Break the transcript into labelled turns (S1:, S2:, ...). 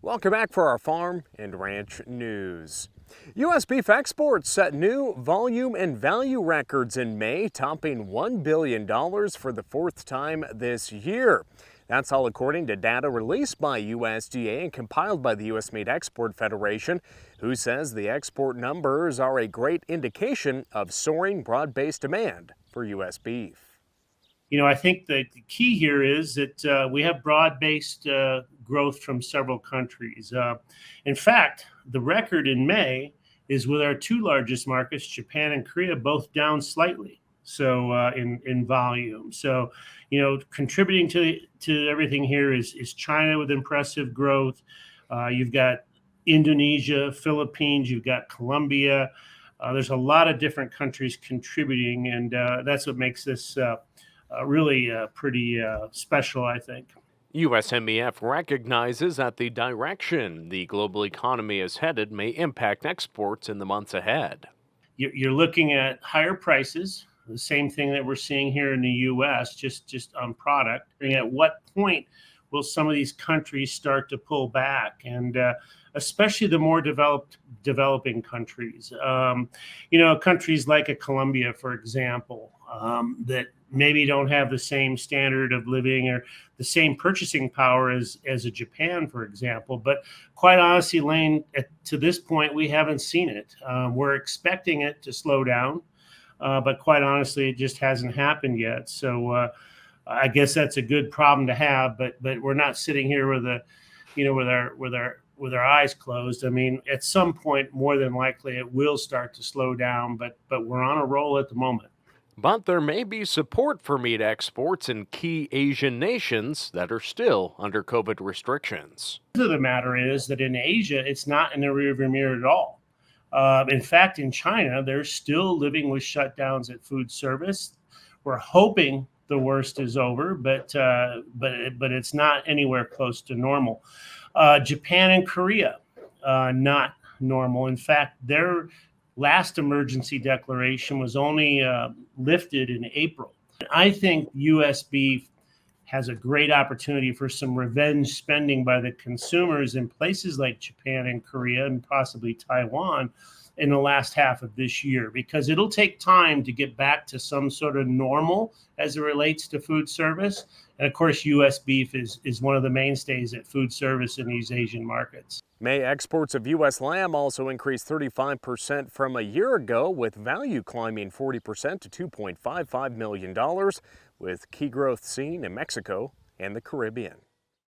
S1: Welcome back for our farm and ranch news. U.S. beef exports set new volume and value records in May, topping $1 billion for the fourth time this year. That's all according to data released by USDA and compiled by the U.S. Meat Export Federation, who says the export numbers are a great indication of soaring broad-based demand for U.S. beef.
S2: I think that the key here is that we have broad-based growth from several countries. In fact, the record in May is with our two largest markets, Japan and Korea, both down slightly. So in volume. So, contributing to everything here is China with impressive growth. You've got Indonesia, Philippines, you've got Colombia. There's a lot of different countries contributing, and that's what makes this really pretty special, I think.
S1: USMEF recognizes that the direction the global economy is headed may impact exports in the months ahead.
S2: You're looking at higher prices, the same thing that we're seeing here in the U.S., just on product. And at what point will some of these countries start to pull back? And especially the more developing countries. Countries like a Colombia, for example, that maybe don't have the same standard of living or the same purchasing power as a Japan, for example. But quite honestly, Lane, to this point, we haven't seen it. We're expecting it to slow down, but quite honestly, it just hasn't happened yet. So I guess that's a good problem to have. But we're not sitting here with our eyes closed. I mean, at some point, more than likely, it will start to slow down. But we're on a roll at the moment.
S1: But there may be support for meat exports in key Asian nations that are still under COVID restrictions.
S2: The truth of the matter is that in Asia, it's not in the rearview mirror at all. In fact, in China, they're still living with shutdowns at food service. We're hoping the worst is over, but it's not anywhere close to normal. Japan and Korea, not normal. In fact, their last emergency declaration was only lifted in April. I think U.S. beef has a great opportunity for some revenge spending by the consumers in places like Japan and Korea and possibly Taiwan in the last half of this year, because it'll take time to get back to some sort of normal as it relates to food service. And of course, U.S. beef is one of the mainstays at food service in these Asian markets.
S1: May exports of U.S. lamb also increased 35% from a year ago, with value climbing 40% to $2.55 million, with key growth seen in Mexico and the Caribbean.